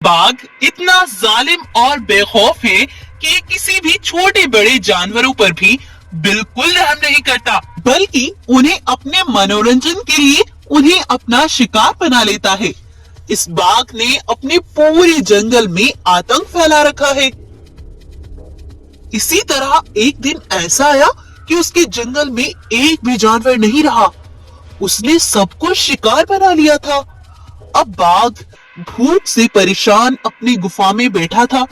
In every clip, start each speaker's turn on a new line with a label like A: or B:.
A: बाघ इतना जालिम और बेखौफ है कि किसी भी छोटे बड़े जानवरों पर भी बिल्कुल रहम नहीं करता, बल्कि उन्हें अपने मनोरंजन के लिए उन्हें अपना शिकार बना लेता है। इस बाघ ने अपने पूरे जंगल में आतंक फैला रखा है। इसी तरह एक दिन ऐसा आया कि उसके जंगल में एक भी जानवर नहीं रहा। उसने सबको शिकार बना लिया था। अब बाघ भूख से परेशान अपनी गुफा में बैठा था।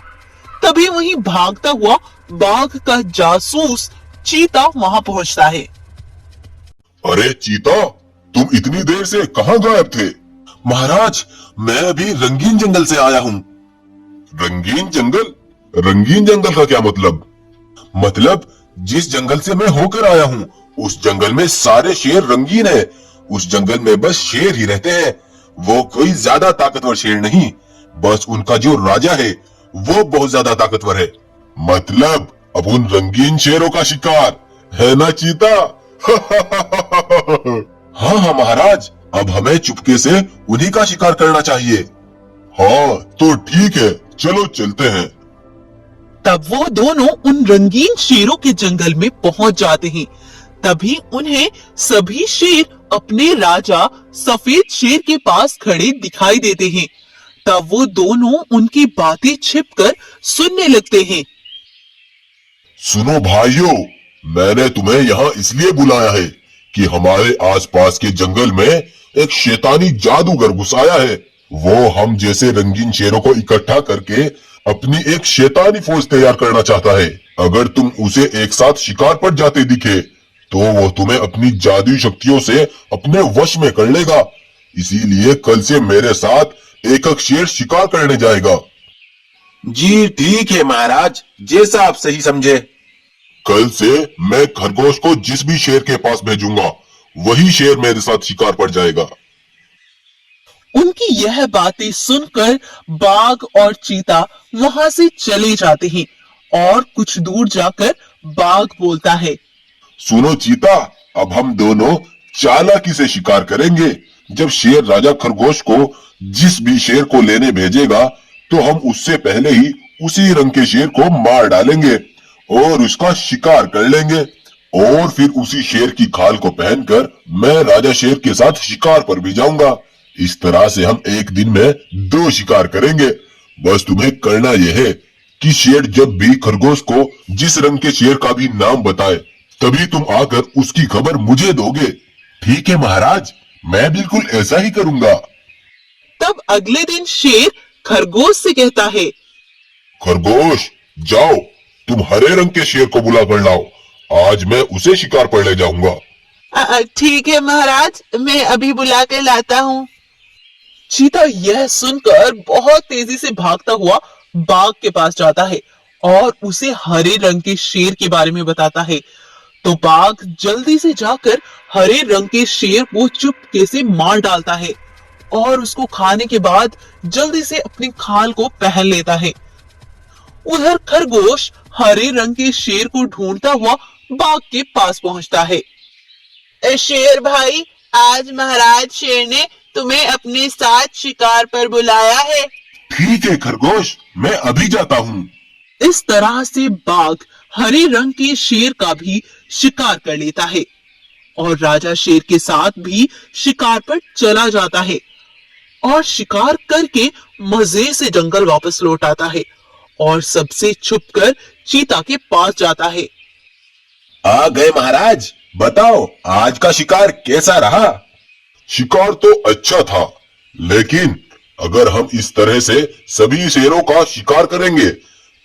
A: तभी वहीं भागता हुआ बाघ का जासूस चीता वहां पहुंचता है।
B: अरे चीता, तुम इतनी देर से कहाँ गायब थे?
C: महाराज, मैं अभी रंगीन जंगल से आया हूँ।
B: रंगीन जंगल? रंगीन जंगल का क्या मतलब?
C: मतलब जिस जंगल से मैं होकर आया हूँ उस जंगल में सारे शेर रंगीन है। उस जंगल में बस शेर ही रहते हैं। वो कोई ज्यादा ताकतवर शेर नहीं, बस उनका जो राजा है वो बहुत ज्यादा ताकतवर है।
B: मतलब अब उन रंगीन शेरों का शिकार है ना चीता?
C: हाँ हाँ महाराज, अब हमें चुपके से उन्हीं का शिकार करना चाहिए।
B: हाँ तो ठीक है, चलो चलते हैं।
A: तब वो दोनों उन रंगीन शेरों के जंगल में पहुंच जाते हैं। तभी उन्हें सभी शेर अपने राजा सफेद शेर के पास खड़े दिखाई देते हैं। तब वो दोनों उनकी बातें छिपकर सुनने लगते हैं।
B: सुनो भाइयों, मैंने तुम्हें यहाँ इसलिए बुलाया है कि हमारे आसपास के जंगल में एक शैतानी जादूगर घुस आया है। वो हम जैसे रंगीन शेरों को इकट्ठा करके अपनी एक शैतानी फौज तैयार करना चाहता है। अगर तुम उसे एक साथ शिकार पर जाते दिखे तो वो तुम्हें अपनी जादुई शक्तियों से अपने वश में कर लेगा। इसीलिए कल से मेरे साथ एक एक शेर शिकार करने जाएगा।
C: जी ठीक है महाराज, जैसा आप सही समझे।
B: कल से मैं खरगोश को जिस भी शेर के पास भेजूंगा वही शेर मेरे साथ शिकार पर जाएगा।
A: उनकी यह बातें सुनकर बाघ और चीता वहां से चले जाते हैं और कुछ दूर जाकर बाघ बोलता है।
B: सुनो चीता, अब हम दोनों चालाकी से शिकार करेंगे। जब शेर राजा खरगोश को जिस भी शेर को लेने भेजेगा तो हम उससे पहले ही उसी रंग के शेर को मार डालेंगे और उसका शिकार कर लेंगे। और फिर उसी शेर की खाल को पहनकर मैं राजा शेर के साथ शिकार पर भी जाऊंगा। इस तरह से हम एक दिन में 2 शिकार करेंगे। बस तुम्हें करना यह है कि शेर जब भी खरगोश को जिस रंग के शेर का भी नाम बताए तभी तुम आकर उसकी खबर मुझे दोगे।
C: ठीक है महाराज, मैं बिल्कुल ऐसा ही करूंगा।
A: तब अगले दिन शेर खरगोश से कहता है।
B: खरगोश, जाओ तुम हरे रंग के शेर को बुला कर लाओ। आज मैं उसे शिकार पर ले जाऊंगा।
A: ठीक है महाराज, मैं अभी बुला कर लाता हूँ। चीता यह सुनकर बहुत तेजी से भागता हुआ बाघ के पास जाता है और उसे हरे रंग के शेर के बारे में बताता है। तो बाघ जल्दी से जाकर हरे रंग के शेर को चुपके से मार डालता है और उसको खाने के बाद जल्दी से अपनी खाल को पहन लेता है। उधर खरगोश हरे रंग के शेर को ढूंढता हुआ बाघ के पास पहुंचता है। शेर भाई, आज महाराज शेर ने तुम्हें अपने साथ शिकार पर बुलाया है।
C: ठीक है खरगोश, मैं अभी जाता हूँ।
A: इस तरह से बाघ हरे रंग के शेर का भी शिकार कर लेता है और राजा शेर के साथ भी शिकार पर चला जाता है और शिकार करके मजे से जंगल वापस लौट आता है और सबसे छुपकर चीता के पास जाता है।
C: आ गए महाराज, बताओ आज का शिकार कैसा रहा?
B: शिकार तो अच्छा था, लेकिन अगर हम इस तरह से सभी शेरों का शिकार करेंगे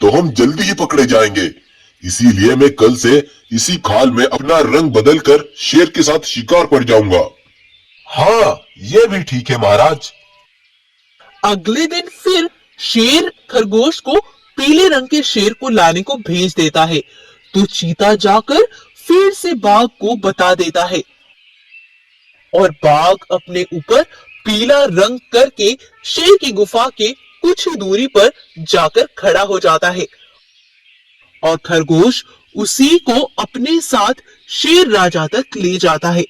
B: तो हम जल्दी ही पकड़े जाएंगे। इसीलिए मैं कल से इसी खाल में अपना रंग बदलकर शेर के साथ शिकार पर जाऊंगा।
C: हाँ, ये भी ठीक है महाराज।
A: अगले दिन फिर शेर खरगोश को पीले रंग के शेर को लाने को भेज देता है। तो चीता जाकर फिर से बाघ को बता देता है और बाघ अपने ऊपर पीला रंग करके शेर की गुफा के कुछ दूरी पर जाकर खड़ा हो जाता है और खरगोश उसी को अपने साथ शेर राजा तक ले जाता है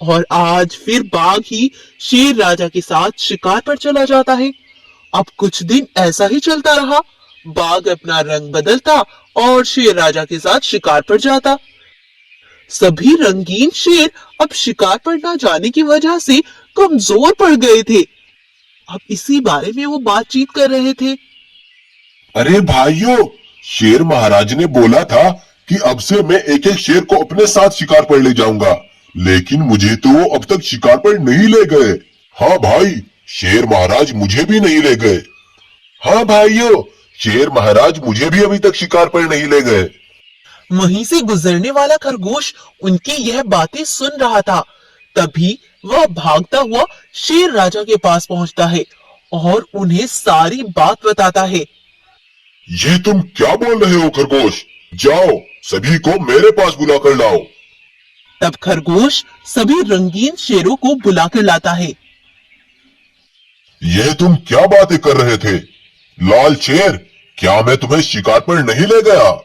A: और आज फिर बाघ ही शेर राजा के साथ शिकार पर चला जाता है। अब कुछ दिन ऐसा ही चलता रहा। बाघ अपना रंग बदलता और शेर राजा के साथ शिकार पर जाता। सभी रंगीन शेर अब शिकार पर ना जाने की वजह से कमजोर पड़ गए थे। अब इसी बारे में वो बातचीत कर रहे थे।
B: अरे भाइयों, शेर महाराज ने बोला था कि अब से मैं एक एक शेर को अपने साथ शिकार पर ले जाऊंगा, लेकिन मुझे तो वो अब तक शिकार पर नहीं ले गए। हाँ भाई, शेर महाराज मुझे भी नहीं ले गए। हाँ भाइयों, शेर महाराज मुझे भी अभी तक शिकार पर नहीं ले गए।
A: वहीं से गुजरने वाला खरगोश उनकी यह बातें सुन रहा था। तभी वह भागता हुआ शेर राजा के पास पहुंचता है और उन्हें सारी बात बताता है।
B: ये तुम क्या बोल रहे हो खरगोश? जाओ, सभी को मेरे पास बुलाकर लाओ।
A: तब खरगोश सभी रंगीन शेरों को बुलाकर लाता है।
B: यह तुम क्या बातें कर रहे थे? लाल शेर, क्या मैं तुम्हें शिकार पर नहीं ले गया?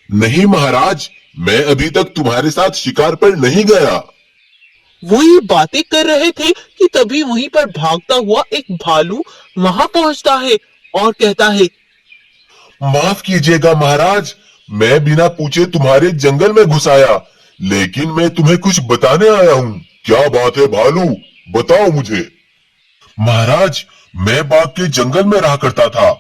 B: नहीं महाराज, मैं अभी तक तुम्हारे साथ शिकार पर नहीं गया।
A: वो ये बातें कर रहे थे कि तभी वहीं पर भागता हुआ एक भालू वहां पहुंचता है और कहता है,
B: माफ कीजिएगा महाराज, मैं बिना पूछे तुम्हारे जंगल में घुस आया, लेकिन मैं तुम्हें कुछ बताने आया हूँ। क्या बात है भालू, बताओ मुझे। महाराज, मैं बाघ के जंगल में रहा करता था।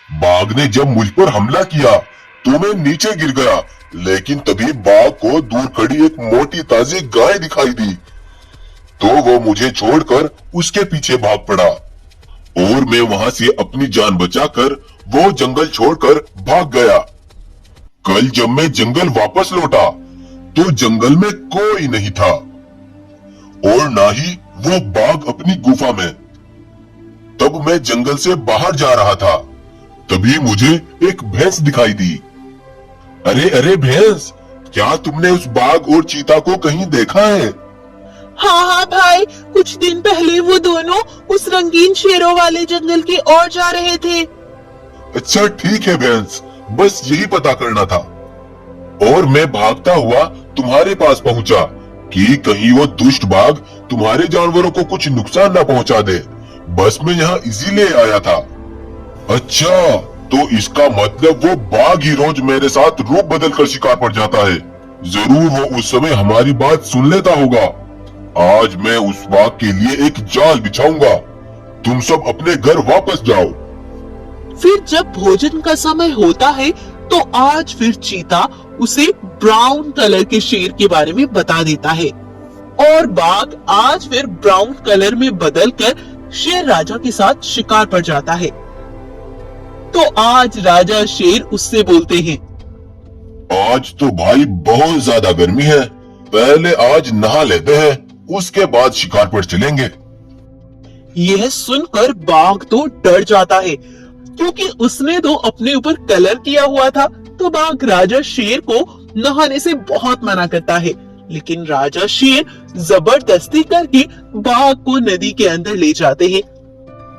B: बाघ ने जब मुझ पर हमला किया तो मैं नीचे गिर गया, लेकिन तभी बाघ को दूर खड़ी एक मोटी ताजी गाय दिखाई दी, तो वो मुझे छोड़कर उसके पीछे भाग पड़ा और मैं वहां से अपनी जान बचाकर वो जंगल छोड़कर भाग गया। कल जब मैं जंगल वापस लौटा तो जंगल में कोई नहीं था और ना ही वो बाघ अपनी गुफा में। तब मैं जंगल से बाहर जा रहा था, तभी मुझे एक भैंस दिखाई दी। अरे अरे भैंस, क्या तुमने उस बाघ और चीता को कहीं देखा है?
A: हाँ हाँ भाई, कुछ दिन पहले वो दोनों उस रंगीन शेरों वाले जंगल की ओर जा रहे थे।
B: अच्छा ठीक है भैंस, बस यही पता करना था। और मैं भागता हुआ तुम्हारे पास पहुंचा कि कहीं वो दुष्ट बाघ तुम्हारे जानवरों को कुछ नुकसान ना पहुंचा दे। बस मैं यहाँ इसीलिए आया था। अच्छा, तो इसका मतलब वो बाघ ही रोज मेरे साथ रूप बदल कर शिकार पर जाता है। जरूर वो उस समय हमारी बात सुन लेता होगा। आज मैं उस बाघ के लिए एक जाल बिछाऊंगा। तुम सब अपने घर वापस जाओ।
A: फिर जब भोजन का समय होता है तो आज फिर चीता उसे ब्राउन कलर के शेर के बारे में बता देता है और बाघ आज फिर ब्राउन कलर में बदलकर शेर राजा के साथ शिकार पर जाता है। तो आज राजा शेर उससे बोलते हैं,
B: आज तो भाई बहुत ज्यादा गर्मी है, पहले आज नहा लेते हैं, उसके बाद शिकार पर चलेंगे।
A: यह सुनकर बाघ तो डर जाता है, क्योंकि उसने तो अपने ऊपर कलर किया हुआ था। तो बाघ राजा शेर को नहाने से बहुत मना करता है, लेकिन राजा शेर जबरदस्ती करके बाघ को नदी के अंदर ले जाते हैं।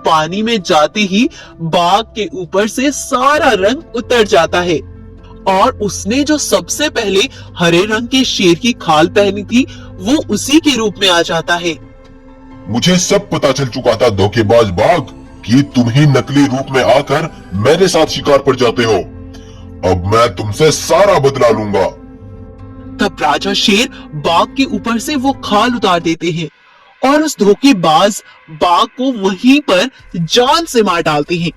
A: पानी में जाते ही बाघ के ऊपर से सारा रंग उतर जाता है और उसने जो सबसे पहले हरे रंग के शेर की खाल पहनी थी वो उसी के रूप में आ जाता है।
B: मुझे सब पता चल चुका था धोखेबाज बाघ कि तुम ही नकली रूप में आकर मेरे साथ शिकार पर जाते हो। अब मैं तुमसे सारा बदला लूंगा।
A: तब राजा शेर बाघ के ऊपर से वो खाल उतार देते हैं और उस धोखेबाज बाघ को वहीं पर जान से मार डालते हैं।